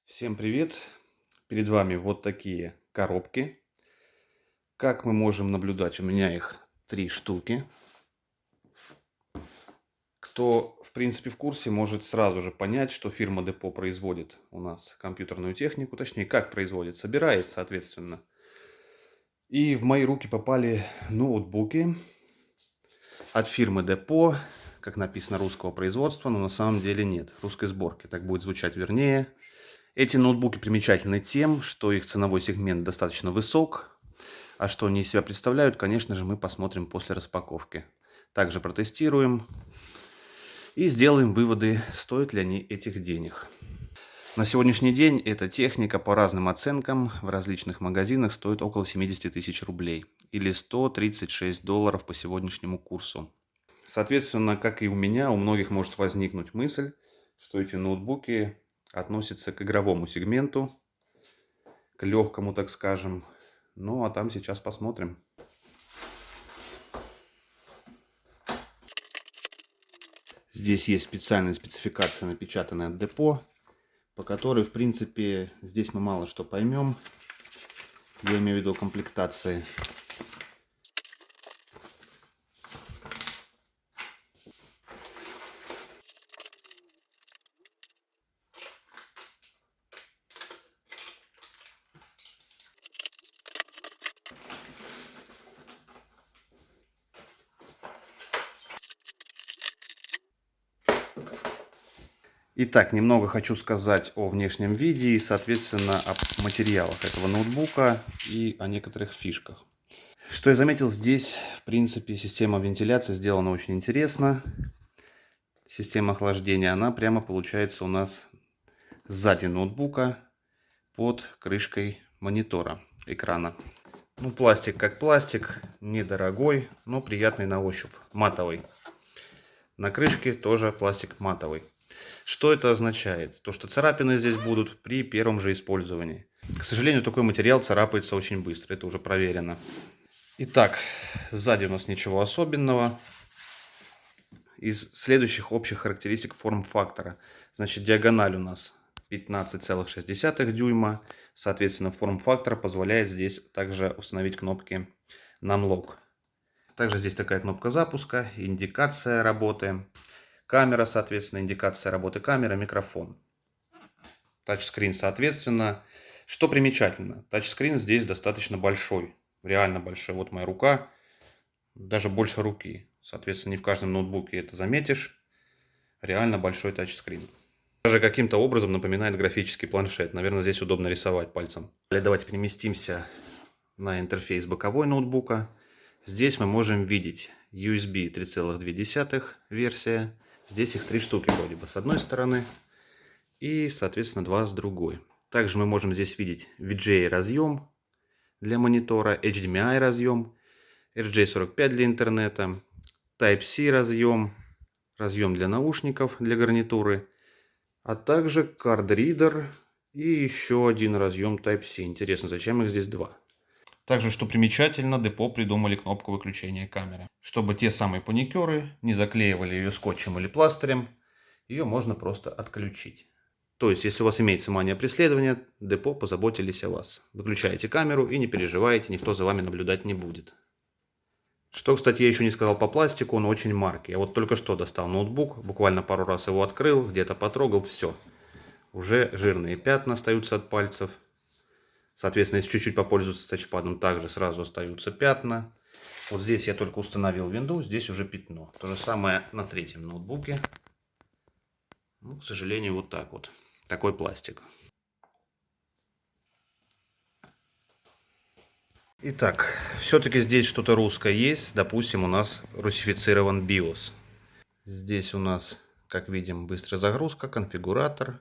Всем привет! Перед вами вот такие коробки. Как мы можем наблюдать, у меня их 3 штуки. Кто, в принципе, в курсе, может сразу же понять, что фирма Депо производит у нас компьютерную технику, точнее, как производит, собирает, соответственно. И в мои руки попали ноутбуки от фирмы Депо, как написано, русского производства, но на самом деле нет, русской сборки, так будет звучать вернее. Эти ноутбуки примечательны тем, что их ценовой сегмент достаточно высок, а что они из себя представляют, конечно же, мы посмотрим после распаковки. Также протестируем и сделаем выводы, стоят ли они этих денег. На сегодняшний день эта техника по разным оценкам в различных магазинах стоит около 70 тысяч рублей или $136 по сегодняшнему курсу. Соответственно, как и у меня, у многих может возникнуть мысль, что эти ноутбуки относятся к игровому сегменту, к легкому, так скажем. Ну, а там сейчас посмотрим. Здесь есть специальная спецификация, напечатанная от Депо, по которой, в принципе, здесь мы мало что поймем. Я имею в виду комплектации. Итак, немного хочу сказать о внешнем виде и, соответственно, о материалах этого ноутбука и о некоторых фишках. Что я заметил здесь, в принципе, система вентиляции сделана очень интересно. Система охлаждения, она прямо получается у нас сзади ноутбука под крышкой монитора, экрана. Ну, пластик как пластик, недорогой, но приятный на ощупь, матовый. На крышке тоже пластик матовый. Что это означает? То, что царапины здесь будут при первом же использовании. К сожалению, такой материал царапается очень быстро, это уже проверено. Итак, сзади у нас ничего особенного. Из следующих общих характеристик форм-фактора. Значит, диагональ у нас 15,6 дюйма. Соответственно, форм-фактор позволяет здесь также установить кнопки Numlock. Также здесь такая кнопка запуска, индикация работы. Камера, соответственно, индикация работы камеры, микрофон. Тачскрин, соответственно. Что примечательно, тачскрин здесь достаточно большой. Реально большой. Вот моя рука, даже больше руки. Соответственно, не в каждом ноутбуке это заметишь. Реально большой тачскрин. Даже каким-то образом напоминает графический планшет. Наверное, здесь удобно рисовать пальцем. Давайте переместимся на интерфейс боковой ноутбука. Здесь мы можем видеть USB 3,2 версия. Здесь их 3 штуки вроде бы с одной стороны и, соответственно, 2 с другой. Также мы можем здесь видеть VGA разъем для монитора, HDMI разъем, RJ45 для интернета, Type-C разъем, разъем для наушников, для гарнитуры, а также Card Reader и еще один разъем Type-C. Интересно, зачем их здесь 2? Также, что примечательно, Депо придумали кнопку выключения камеры. Чтобы те самые паникеры не заклеивали ее скотчем или пластырем, ее можно просто отключить. То есть, если у вас имеется мания преследования, Депо позаботились о вас. Выключаете камеру и не переживайте, никто за вами наблюдать не будет. Что, кстати, я еще не сказал по пластику, он очень маркий. Я вот только что достал ноутбук, буквально пару раз его открыл, где-то потрогал, все. Уже жирные пятна остаются от пальцев. Соответственно, если чуть-чуть попользоваться тачпадом, также сразу остаются пятна. Вот здесь я только установил винду, здесь уже пятно. То же самое на третьем ноутбуке. Ну, к сожалению, вот так вот. Такой пластик. Итак, все-таки здесь что-то русское есть. Допустим, у нас русифицирован BIOS. Здесь у нас, как видим, быстрая загрузка, конфигуратор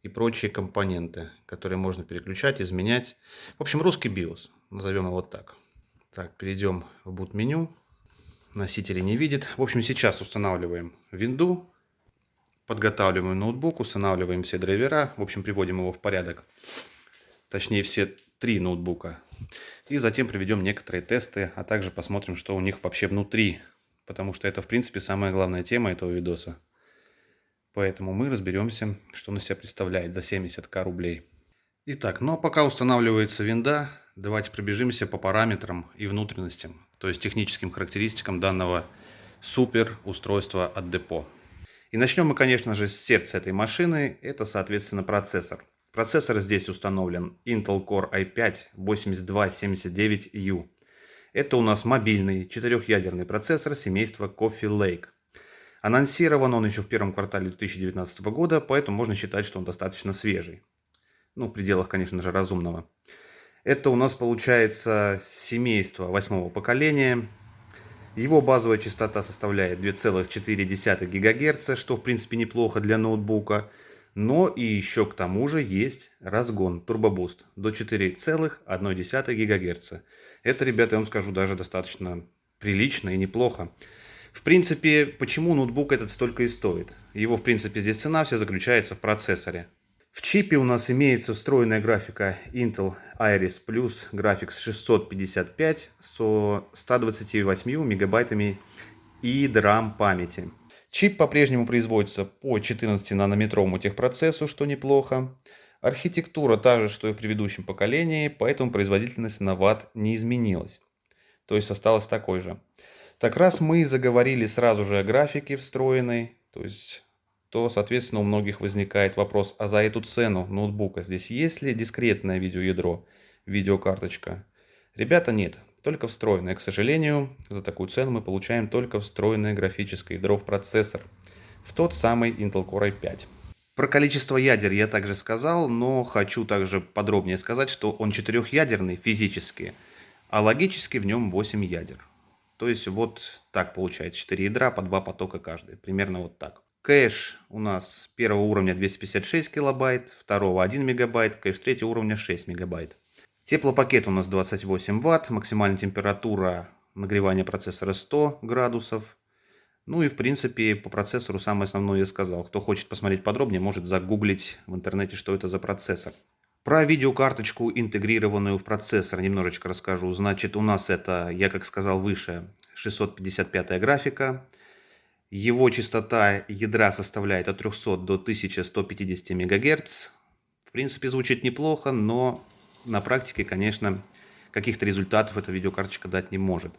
и прочие компоненты, которые можно переключать, изменять. В общем, русский BIOS, назовем его так. Так, перейдем в boot меню. Носители не видит. В общем, сейчас устанавливаем винду, подготавливаем ноутбук, устанавливаем все драйвера. В общем, приводим его в порядок. Точнее, все 3 ноутбука. И затем проведем некоторые тесты, а также посмотрим, что у них вообще внутри. Потому что это, в принципе, самая главная тема этого видоса. Поэтому мы разберемся, что он из себя представляет за 70к рублей. Итак, ну а пока устанавливается винда, давайте пробежимся по параметрам и внутренностям, то есть техническим характеристикам данного супер устройства от Депо. И начнем мы, конечно же, с сердца этой машины, это, соответственно, процессор. Процессор здесь установлен Intel Core i5 8279U. Это у нас мобильный четырехъядерный процессор семейства Coffee Lake. Анонсирован он еще в первом квартале 2019 года, поэтому можно считать, что он достаточно свежий. Ну, в пределах, конечно же, разумного. Это у нас получается семейство 8-го поколения. Его базовая частота составляет 2,4 ГГц, что в принципе неплохо для ноутбука. Но и еще к тому же есть разгон Turbo Boost до 4,1 ГГц. Это, ребята, я вам скажу, даже достаточно прилично и неплохо. В принципе, почему ноутбук этот столько и стоит? Его, в принципе, здесь цена вся заключается в процессоре. В чипе у нас имеется встроенная графика Intel Iris Plus Graphics 655 со 128 мегабайтами и DRAM памяти. Чип по-прежнему производится по 14-нанометровому техпроцессу, что неплохо. Архитектура та же, что и в предыдущем поколении, поэтому производительность на ватт не изменилась. То есть осталась такой же. Так раз мы заговорили сразу же о графике встроенной, то, соответственно, у многих возникает вопрос, а за эту цену ноутбука здесь есть ли дискретное видеоядро, видеокарточка? Ребята, нет, только встроенное. К сожалению, за такую цену мы получаем только встроенное графическое ядро в процессор, в тот самый Intel Core i5. Про количество ядер я также сказал, но хочу также подробнее сказать, что он четырехъядерный физически, а логически в нем 8 ядер. То есть вот так получается, 4 ядра по 2 потока каждый, примерно вот так. Кэш у нас первого уровня 256 килобайт, второго 1 мегабайт, кэш третьего уровня 6 мегабайт. Теплопакет у нас 28 ватт, максимальная температура нагревания процессора 100 градусов. Ну и в принципе по процессору самое основное я сказал. Кто хочет посмотреть подробнее, может загуглить в интернете, что это за процессор. Про видеокарточку, интегрированную в процессор, немножечко расскажу. Значит, у нас это, я как сказал выше, 655 графика. Его частота ядра составляет от 300 до 1150 МГц. В принципе, звучит неплохо, но на практике, конечно, каких-то результатов эта видеокарточка дать не может.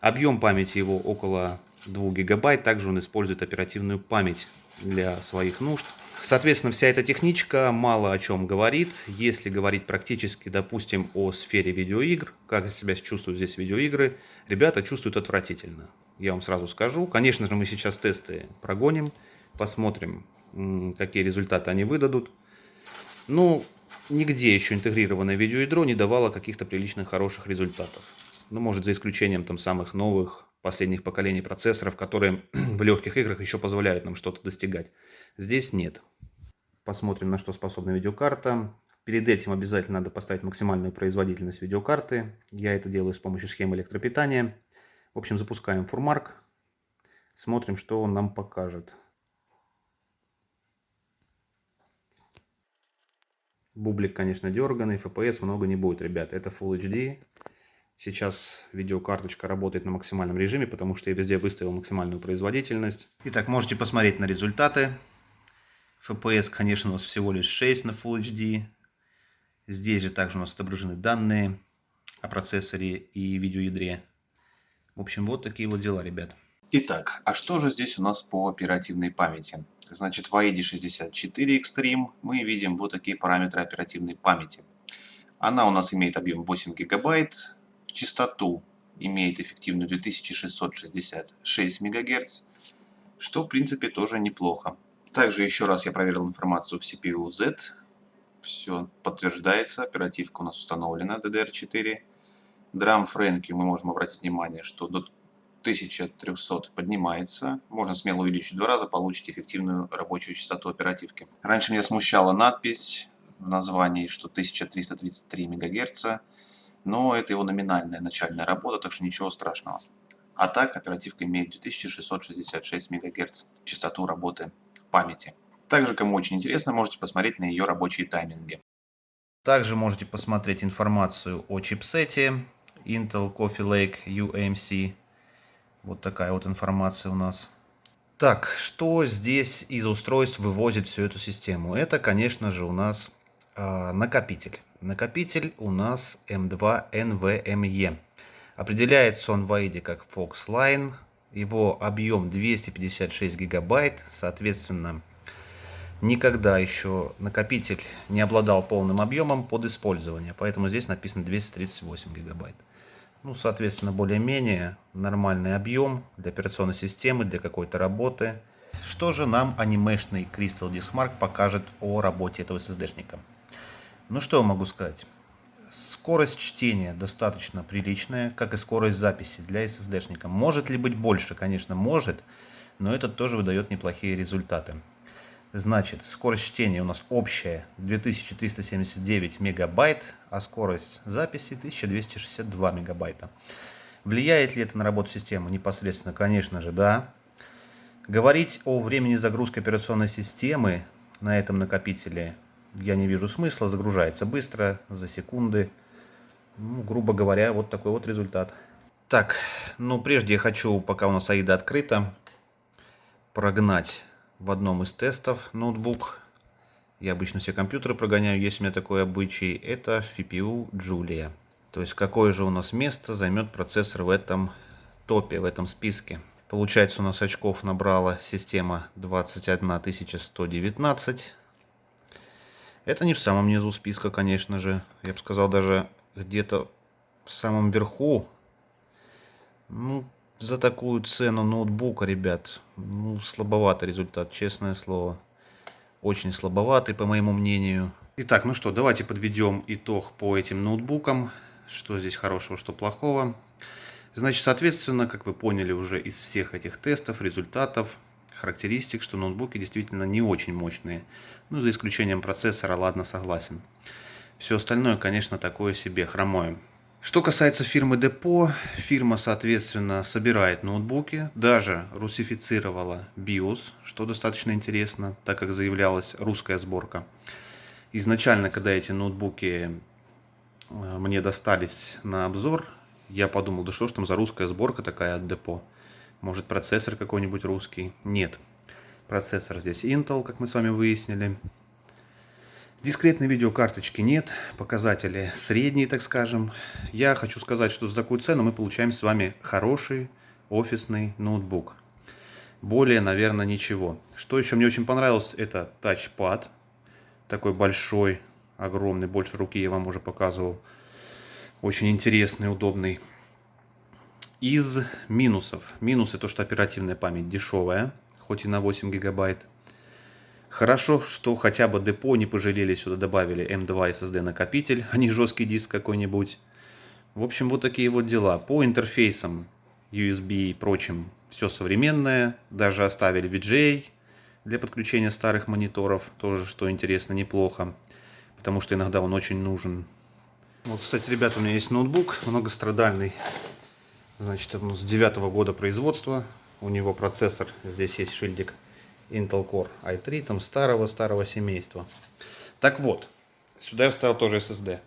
Объем памяти его около 2 гигабайт. Также он использует оперативную память для своих нужд. Соответственно, вся эта техничка мало о чем говорит. Если говорить практически, допустим, о сфере видеоигр, как себя чувствуют здесь видеоигры, ребята чувствуют отвратительно. Я вам сразу скажу. Конечно же, мы сейчас тесты прогоним, посмотрим, какие результаты они выдадут. Ну, нигде еще интегрированное видеоядро не давало каких-то приличных хороших результатов. Ну, может, за исключением там самых новых, последних поколений процессоров, которые в легких играх еще позволяют нам что-то достигать. Здесь нет. Посмотрим, на что способна видеокарта. Перед этим обязательно надо поставить максимальную производительность видеокарты. Я это делаю с помощью схемы электропитания. В общем, запускаем FurMark. Смотрим, что он нам покажет. Бублик, конечно, дерганый. FPS много не будет, ребята. Это Full HD. Сейчас видеокарточка работает на максимальном режиме, потому что я везде выставил максимальную производительность. Итак, можете посмотреть на результаты. FPS, конечно, у нас всего лишь 6 на Full HD. Здесь же также у нас отображены данные о процессоре и видеоядре. В общем, вот такие вот дела, ребят. Итак, а что же здесь у нас по оперативной памяти? Значит, в AIDE 64 Extreme мы видим вот такие параметры оперативной памяти. Она у нас имеет объем 8 гигабайт, частоту имеет эффективную 2666 МГц, что в принципе тоже неплохо. Также еще раз я проверил информацию в CPU-Z. Все подтверждается, оперативка у нас установлена DDR4. DRAM Franky мы можем обратить внимание, что до 1300 поднимается. Можно смело увеличить в 2 раза, получить эффективную рабочую частоту оперативки. Раньше меня смущала надпись в названии, что 1333 МГц. Но это его номинальная начальная работа, так что ничего страшного. А так оперативка имеет 2666 МГц частоту работы памяти. Также, кому очень интересно, можете посмотреть на ее рабочие тайминги. Также можете посмотреть информацию о чипсете Intel Coffee Lake UAMC. Вот такая вот информация у нас. Так, что здесь из устройств вывозит всю эту систему? Это, конечно же, у нас накопитель. Накопитель у нас M2 NVMe. Определяется он в AIDE как Foxline. Его объем 256 гигабайт. Соответственно, никогда еще накопитель не обладал полным объемом под использование. Поэтому здесь написано 238 гигабайт. Ну, соответственно, более-менее нормальный объем для операционной системы, для какой-то работы. Что же нам анимешный Crystal Disk Mark покажет о работе этого SSD-шника? Ну, что я могу сказать? Скорость чтения достаточно приличная, как и скорость записи для SSD-шника. Может ли быть больше? Конечно, может, но это тоже выдает неплохие результаты. Значит, скорость чтения у нас общая 2379 мегабайт, а скорость записи 1262 мегабайта. Влияет ли это на работу системы? Непосредственно, конечно же, да. Говорить о времени загрузки операционной системы на этом накопителе я не вижу смысла. Загружается быстро, за секунды. Ну, грубо говоря, вот такой вот результат. Так, ну прежде я хочу, пока у нас AIDA открыта, прогнать в одном из тестов ноутбук. Я обычно все компьютеры прогоняю, есть у меня такой обычай. Это FPU Julia. То есть какое же у нас место займет процессор в этом топе, в этом списке. Получается, у нас очков набрала система 21119. Это не в самом низу списка, конечно же. Я бы сказал, даже где-то в самом верху. Ну, за такую цену ноутбука, ребят, ну, слабоватый результат, честное слово. Очень слабоватый, по моему мнению. Итак, ну что, давайте подведем итог по этим ноутбукам. Что здесь хорошего, что плохого. Значит, соответственно, как вы поняли уже из всех этих тестов, результатов, характеристик, что ноутбуки действительно не очень мощные. Ну, за исключением процессора, ладно, согласен. Все остальное, конечно, такое себе, хромое. Что касается фирмы Депо, фирма, соответственно, собирает ноутбуки, даже русифицировала BIOS, что достаточно интересно, так как заявлялась русская сборка. Изначально, когда эти ноутбуки мне достались на обзор, я подумал, да что ж там за русская сборка такая от Депо? Может, процессор какой-нибудь русский? Нет. Процессор здесь Intel, как мы с вами выяснили. Дискретной видеокарточки нет, показатели средние, так скажем. Я хочу сказать, что за такую цену мы получаем с вами хороший офисный ноутбук. Более, наверное, ничего. Что еще мне очень понравилось, это тачпад. Такой большой, огромный, больше руки я вам уже показывал. Очень интересный, удобный. Из минусов. Минусы то, что оперативная память дешевая, хоть и на 8 гигабайт. Хорошо, что хотя бы Депо не пожалели, сюда добавили M2 SSD накопитель, а не жесткий диск какой-нибудь. В общем, вот такие вот дела. По интерфейсам USB и прочим все современное. Даже оставили VGA для подключения старых мониторов. Тоже, что интересно, неплохо. Потому что иногда он очень нужен. Вот, кстати, ребята, у меня есть ноутбук многострадальный. Значит, он с 9-го года производства. У него процессор, здесь есть шильдик, Intel Core i3, там старого семейства. Так вот, сюда я вставил тоже SSD.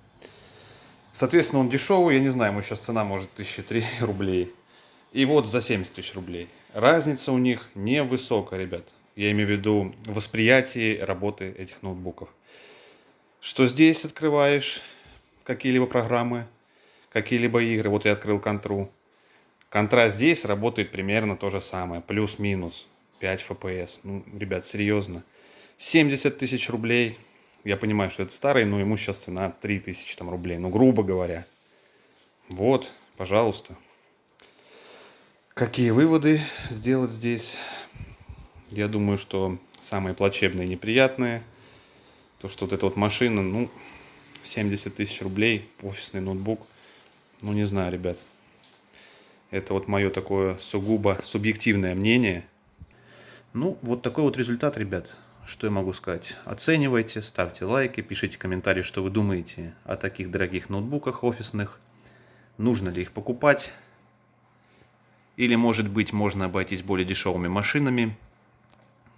Соответственно, он дешевый, я не знаю, ему сейчас цена может 1003 рублей. И вот за 70 тысяч рублей. Разница у них невысокая, ребят. Я имею в виду восприятие работы этих ноутбуков. Что здесь открываешь какие-либо программы, какие-либо игры. Вот я открыл Контру. Контра здесь работает примерно то же самое, плюс-минус 5 FPS. Ну, ребят, серьезно. 70 тысяч рублей. Я понимаю, что это старый, но ему сейчас цена 3000 там, рублей. Ну, грубо говоря. Вот, пожалуйста. Какие выводы сделать здесь? Я думаю, что самые плачевные и неприятные. То, что вот эта вот машина, ну, 70 тысяч рублей, офисный ноутбук. Ну, не знаю, ребят. Это вот мое такое сугубо субъективное мнение. Ну, вот такой вот результат, ребят. Что я могу сказать? Оценивайте, ставьте лайки, пишите комментарии, что вы думаете о таких дорогих ноутбуках офисных. Нужно ли их покупать? Или, может быть, можно обойтись более дешевыми машинами?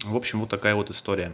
В общем, вот такая вот история.